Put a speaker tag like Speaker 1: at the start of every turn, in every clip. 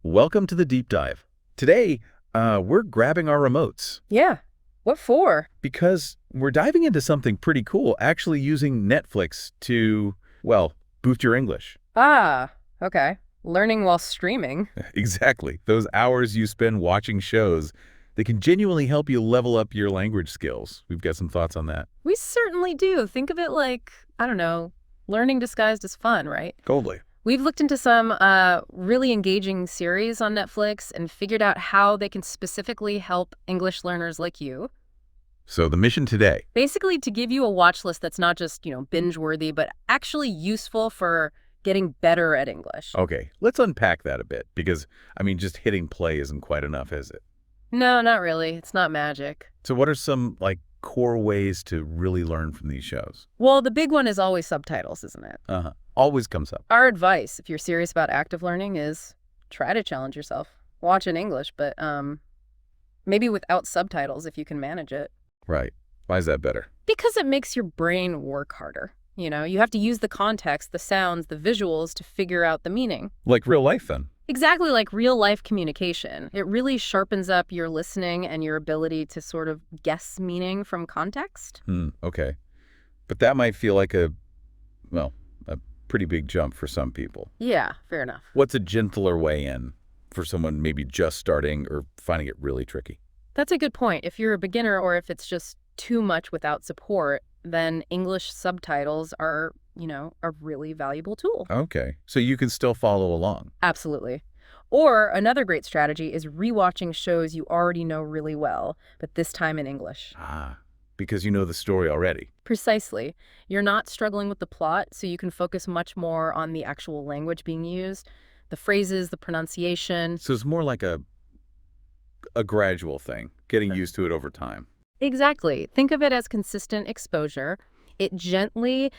Speaker 1: Welcome to the deep dive. Today, we're grabbing our remotes
Speaker 2: Yeah. What for?
Speaker 1: because we're diving into something pretty cool, actually using Netflix to, well, boost your English.
Speaker 2: Ah, okay. Learning while streaming.
Speaker 1: Exactly. Those hours you spend watching shows that can genuinely help you level up your language skills. We've got some thoughts on that.
Speaker 2: We certainly do. Think of it like, I don't know, learning disguised as fun, right?
Speaker 1: Totally.
Speaker 2: We've looked into some really engaging series on Netflix and figured out how they can specifically help English learners like you.
Speaker 1: So the mission today.
Speaker 2: Basically, to give you a watch list that's not just, binge-worthy, but actually useful for getting better at English.
Speaker 1: Okay, let's unpack that a bit because, just hitting play isn't quite enough, is it?
Speaker 2: No, not really. It's not magic.
Speaker 1: So what are some, core ways to really learn from these shows?
Speaker 2: Well, the big one is always subtitles, isn't it?
Speaker 1: Uh-huh. Always comes up.
Speaker 2: Our advice, if you're serious about active learning, is try to challenge yourself. Watch in English, but maybe without subtitles if you can manage it.
Speaker 1: Right. Why is that better?
Speaker 2: Because it makes your brain work harder. You have to use the context, the sounds, the visuals to figure out the meaning.
Speaker 1: Like real life, then?
Speaker 2: Exactly like real-life communication. It really sharpens up your listening and your ability to sort of guess meaning from context.
Speaker 1: Okay. But that might feel like a pretty big jump for some people.
Speaker 2: Yeah, fair enough.
Speaker 1: What's a gentler way in for someone maybe just starting or finding it really tricky?
Speaker 2: That's a good point. If you're a beginner or if it's just too much without support, then English subtitles are, a really valuable tool.
Speaker 1: Okay. So you can still follow along.
Speaker 2: Absolutely. Or another great strategy is rewatching shows you already know really well, but this time in English.
Speaker 1: Because you know the story already.
Speaker 2: Precisely. You're not struggling with the plot, so you can focus much more on the actual language being used, the phrases, the pronunciation.
Speaker 1: So it's more like a gradual thing, getting used to it over time.
Speaker 2: Exactly. Think of it as consistent exposure. It gently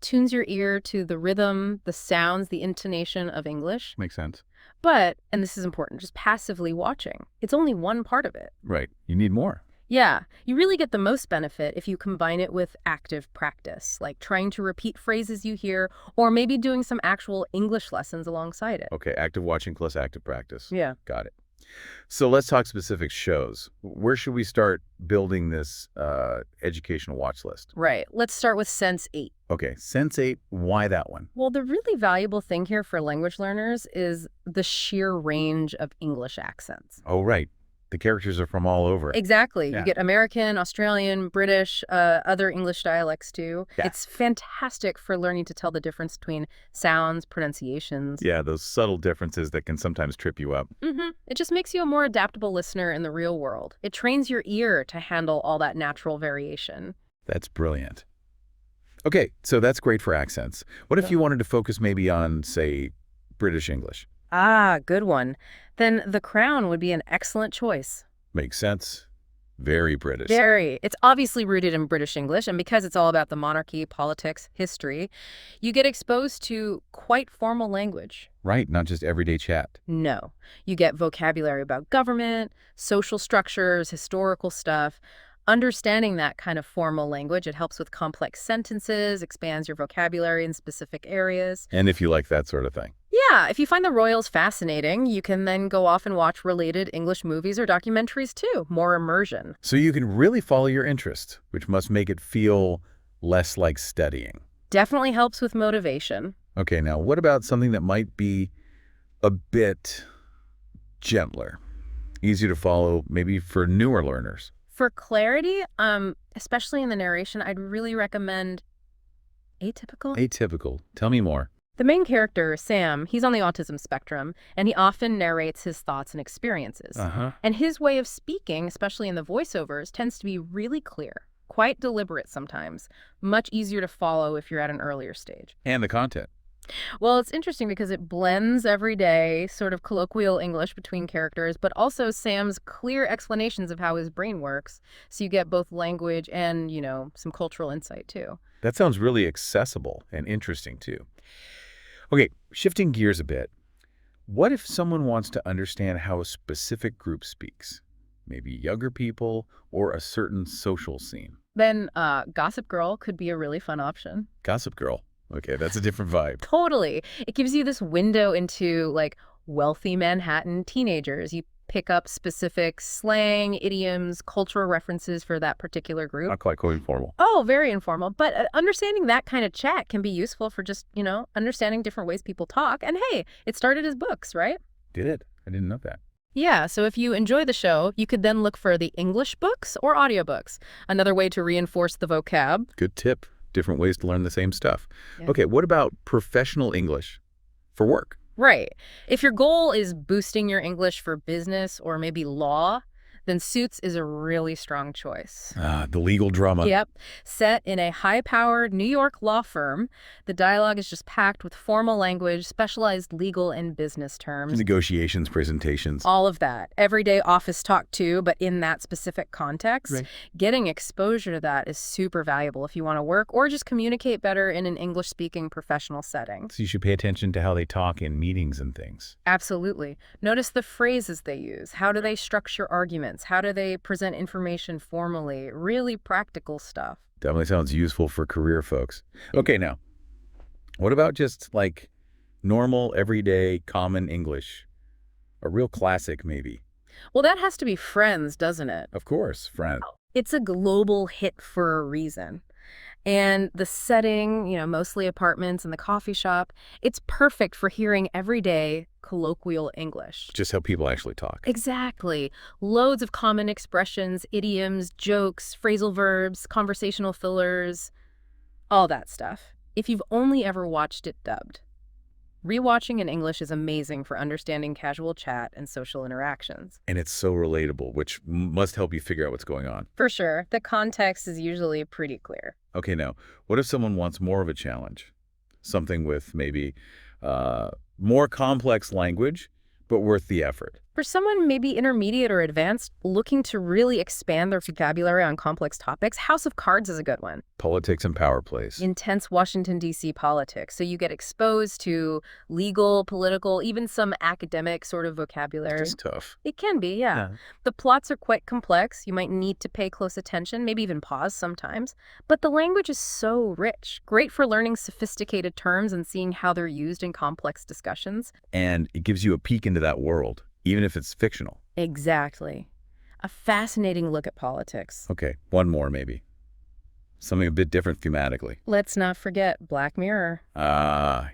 Speaker 2: tunes your ear to the rhythm, the sounds, the intonation of English.
Speaker 1: Makes sense.
Speaker 2: But, and this is important, just passively watching. It's only one part of it.
Speaker 1: Right. You need more.
Speaker 2: Yeah, you really get the most benefit if you combine it with active practice, like trying to repeat phrases you hear, or maybe doing some actual English lessons alongside it.
Speaker 1: Okay, active watching plus active practice.
Speaker 2: Yeah.
Speaker 1: Got it. So let's talk specific shows. Where should we start building this educational watch list?
Speaker 2: Right. Let's start with Sense8.
Speaker 1: Okay, Sense8, why that one?
Speaker 2: Well, the really valuable thing here for language learners is the sheer range of English accents.
Speaker 1: Oh, right. The characters are from all over.
Speaker 2: Exactly.
Speaker 1: Yeah.
Speaker 2: You get American, Australian, British, other English dialects too.
Speaker 1: Yeah.
Speaker 2: It's fantastic for learning to tell the difference between sounds, pronunciations.
Speaker 1: Yeah, those subtle differences that can sometimes trip you up.
Speaker 2: It just makes you a more adaptable listener in the real world. It trains your ear to handle all that natural variation.
Speaker 1: That's brilliant. Okay, so that's great for accents. What if you wanted to focus maybe on, say, British English?
Speaker 2: Ah, good one. Then The Crown would be an excellent choice.
Speaker 1: Makes sense. Very British.
Speaker 2: Very. It's obviously rooted in British English, and because it's all about the monarchy, politics, history, you get exposed to quite formal language.
Speaker 1: Right, not just everyday chat.
Speaker 2: No. You get vocabulary about government, social structures, historical stuff. Understanding that kind of formal language, it helps with complex sentences, expands your vocabulary in specific areas.
Speaker 1: And if you like that sort of thing.
Speaker 2: Yeah, if you find the royals fascinating, you can then go off and watch related English movies or documentaries too. More immersion.
Speaker 1: So you can really follow your interest, which must make it feel less like studying.
Speaker 2: Definitely helps with motivation.
Speaker 1: Okay, now what about something that might be a bit gentler, easier to follow, maybe for newer learners?
Speaker 2: For clarity, especially in the narration, I'd really recommend Atypical.
Speaker 1: Atypical. Tell me more.
Speaker 2: The main character, Sam, he's on the autism spectrum, and he often narrates his thoughts and experiences. And his way of speaking, especially in the voiceovers, tends to be really clear, quite deliberate sometimes, much easier to follow if you're at an earlier stage.
Speaker 1: And the content.
Speaker 2: Well, it's interesting because it blends everyday, sort of colloquial English between characters, but also Sam's clear explanations of how his brain works, so you get both language and, some cultural insight too.
Speaker 1: That sounds really accessible and interesting too. Okay, shifting gears a bit. What if someone wants to understand how a specific group speaks? Maybe younger people or a certain social scene.
Speaker 2: Then Gossip Girl could be a really fun option.
Speaker 1: Gossip Girl. Okay, that's a different vibe.
Speaker 2: Totally. It gives you this window into, wealthy Manhattan teenagers. You pick up specific slang, idioms, cultural references for that particular group.
Speaker 1: Not quite going formal.
Speaker 2: Oh, very informal. But understanding that kind of chat can be useful for just, understanding different ways people talk. And hey, it started as books, right?
Speaker 1: Did it? I didn't know that.
Speaker 2: Yeah, so if you enjoy the show, you could then look for the English books or audiobooks, another way to reinforce the vocab.
Speaker 1: Good tip. Different ways to learn the same stuff.
Speaker 2: Yeah.
Speaker 1: Okay, what about professional English for work?
Speaker 2: Right. If your goal is boosting your English for business or maybe law, then Suits is a really strong choice.
Speaker 1: The legal drama.
Speaker 2: Yep. Set in a high-powered New York law firm, the dialogue is just packed with formal language, specialized legal and business terms.
Speaker 1: Negotiations, presentations.
Speaker 2: All of that. Everyday office talk too, but in that specific context.
Speaker 1: Right.
Speaker 2: Getting exposure to that is super valuable if you want to work or just communicate better in an English-speaking professional setting.
Speaker 1: So you should pay attention to how they talk in meetings and things.
Speaker 2: Absolutely. Notice the phrases they use. How do they structure arguments? How do they present information formally? Really practical stuff.
Speaker 1: Definitely sounds useful for career folks. Okay, now, what about just like normal, everyday, common English? A real classic, maybe.
Speaker 2: Well, that has to be Friends, doesn't it?
Speaker 1: Of course, friend.
Speaker 2: It's a global hit for a reason. And the setting, mostly apartments and the coffee shop, it's perfect for hearing everyday colloquial English.
Speaker 1: Just how people actually talk.
Speaker 2: Exactly. Loads of common expressions, idioms, jokes, phrasal verbs, conversational fillers, all that stuff. If you've only ever watched it dubbed. Rewatching in English is amazing for understanding casual chat and social interactions.
Speaker 1: And it's so relatable, which must help you figure out what's going on.
Speaker 2: For sure. The context is usually pretty clear.
Speaker 1: Okay, now, what if someone wants more of a challenge? Something with maybe more complex language, but worth the effort.
Speaker 2: For someone maybe intermediate or advanced looking to really expand their vocabulary on complex topics, House of Cards is a good one.
Speaker 1: Politics and power plays.
Speaker 2: Intense Washington, D.C. politics. So you get exposed to legal, political, even some academic sort of vocabulary.
Speaker 1: It's tough.
Speaker 2: It can be, yeah. The plots are quite complex. You might need to pay close attention, maybe even pause sometimes. But the language is so rich. Great for learning sophisticated terms and seeing how they're used in complex discussions.
Speaker 1: And it gives you a peek into that world, even if it's fictional.
Speaker 2: Exactly. A fascinating look at politics.
Speaker 1: Okay, one more maybe. Something a bit different thematically.
Speaker 2: Let's not forget Black Mirror.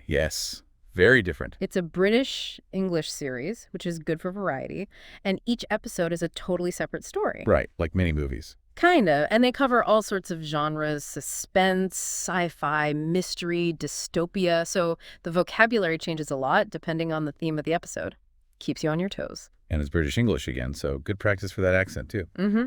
Speaker 1: Yes. Very different.
Speaker 2: It's a British English series, which is good for variety, and each episode is a totally separate story.
Speaker 1: Right, like mini movies.
Speaker 2: Kinda, and they cover all sorts of genres: suspense, sci-fi, mystery, dystopia, so the vocabulary changes a lot depending on the theme of the episode. Keeps you on your toes.
Speaker 1: And it's British English again, so good practice for that accent too.
Speaker 2: Mm-hmm.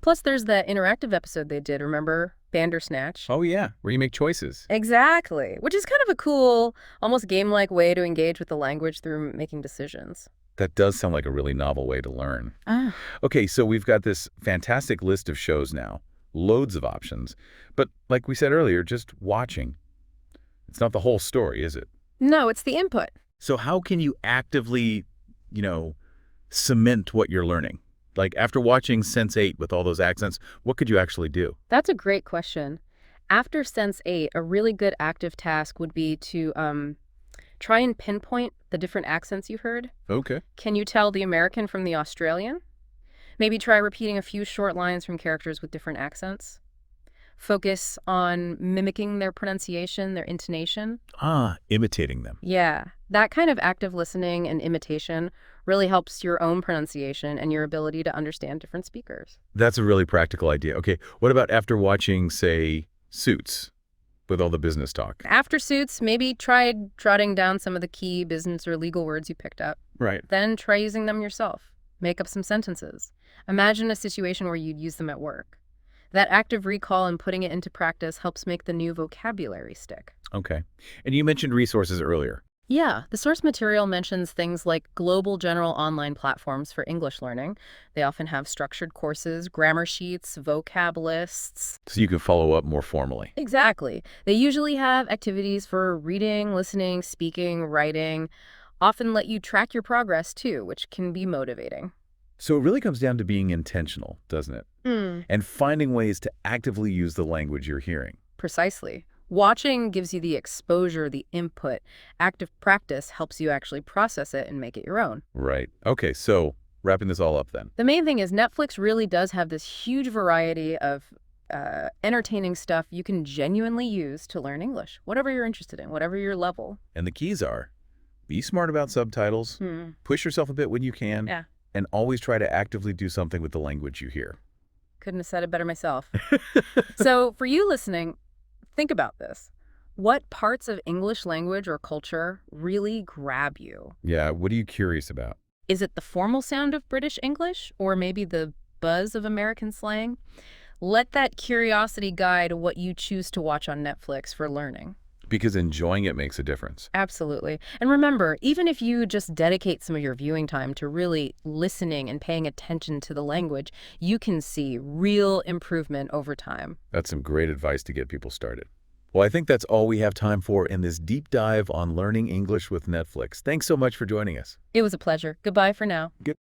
Speaker 2: Plus, there's that interactive episode they did, remember? Bandersnatch.
Speaker 1: Oh yeah, where you make choices.
Speaker 2: Exactly, which is kind of a cool, almost game-like way to engage with the language through making decisions.
Speaker 1: That does sound like a really novel way to learn.
Speaker 2: Ah.
Speaker 1: Okay, so we've got this fantastic list of shows now. Loads of options. But like we said earlier, just watching. It's not the whole story, is it?
Speaker 2: No, it's the input.
Speaker 1: So how can you actively, cement what you're learning? Like after watching Sense8 with all those accents, what could you actually do?
Speaker 2: That's a great question. After Sense8, a really good active task would be to try and pinpoint the different accents you heard.
Speaker 1: Okay.
Speaker 2: Can you tell the American from the Australian? Maybe try repeating a few short lines from characters with different accents. Focus on mimicking their pronunciation, their intonation.
Speaker 1: Imitating them.
Speaker 2: Yeah, that kind of active listening and imitation really helps your own pronunciation and your ability to understand different speakers.
Speaker 1: That's a really practical idea. Okay, what about after watching, say, Suits with all the business talk?
Speaker 2: After Suits, maybe try jotting down some of the key business or legal words you picked up.
Speaker 1: Right.
Speaker 2: Then try using them yourself. Make up some sentences. Imagine a situation where you'd use them at work. That active recall and putting it into practice helps make the new vocabulary stick.
Speaker 1: Okay. And you mentioned resources earlier.
Speaker 2: Yeah, the source material mentions things like global general online platforms for English learning. They often have structured courses, grammar sheets, vocab lists.
Speaker 1: So you can follow up more formally.
Speaker 2: Exactly. They usually have activities for reading, listening, speaking, writing, often let you track your progress too, which can be motivating.
Speaker 1: So it really comes down to being intentional, doesn't it? And finding ways to actively use the language you're hearing.
Speaker 2: Precisely. Watching gives you the exposure, the input. Active practice helps you actually process it and make it your own.
Speaker 1: Right. Okay, so wrapping this all up then.
Speaker 2: The main thing is Netflix really does have this huge variety of entertaining stuff you can genuinely use to learn English, whatever you're interested in, whatever your level.
Speaker 1: And the keys are, be smart about subtitles, push yourself a bit when you can,
Speaker 2: Yeah.
Speaker 1: and always try to actively do something with the language you hear.
Speaker 2: Couldn't have said it better myself. So for you listening, think about this. What parts of English language or culture really grab you?
Speaker 1: Yeah, what are you curious about?
Speaker 2: Is it the formal sound of British English or maybe the buzz of American slang? Let that curiosity guide what you choose to watch on Netflix for learning.
Speaker 1: Because enjoying it makes a difference.
Speaker 2: Absolutely. And remember, even if you just dedicate some of your viewing time to really listening and paying attention to the language, you can see real improvement over time.
Speaker 1: That's some great advice to get people started. Well, I think that's all we have time for in this deep dive on learning English with Netflix. Thanks so much for joining us.
Speaker 2: It was a pleasure. Goodbye for now.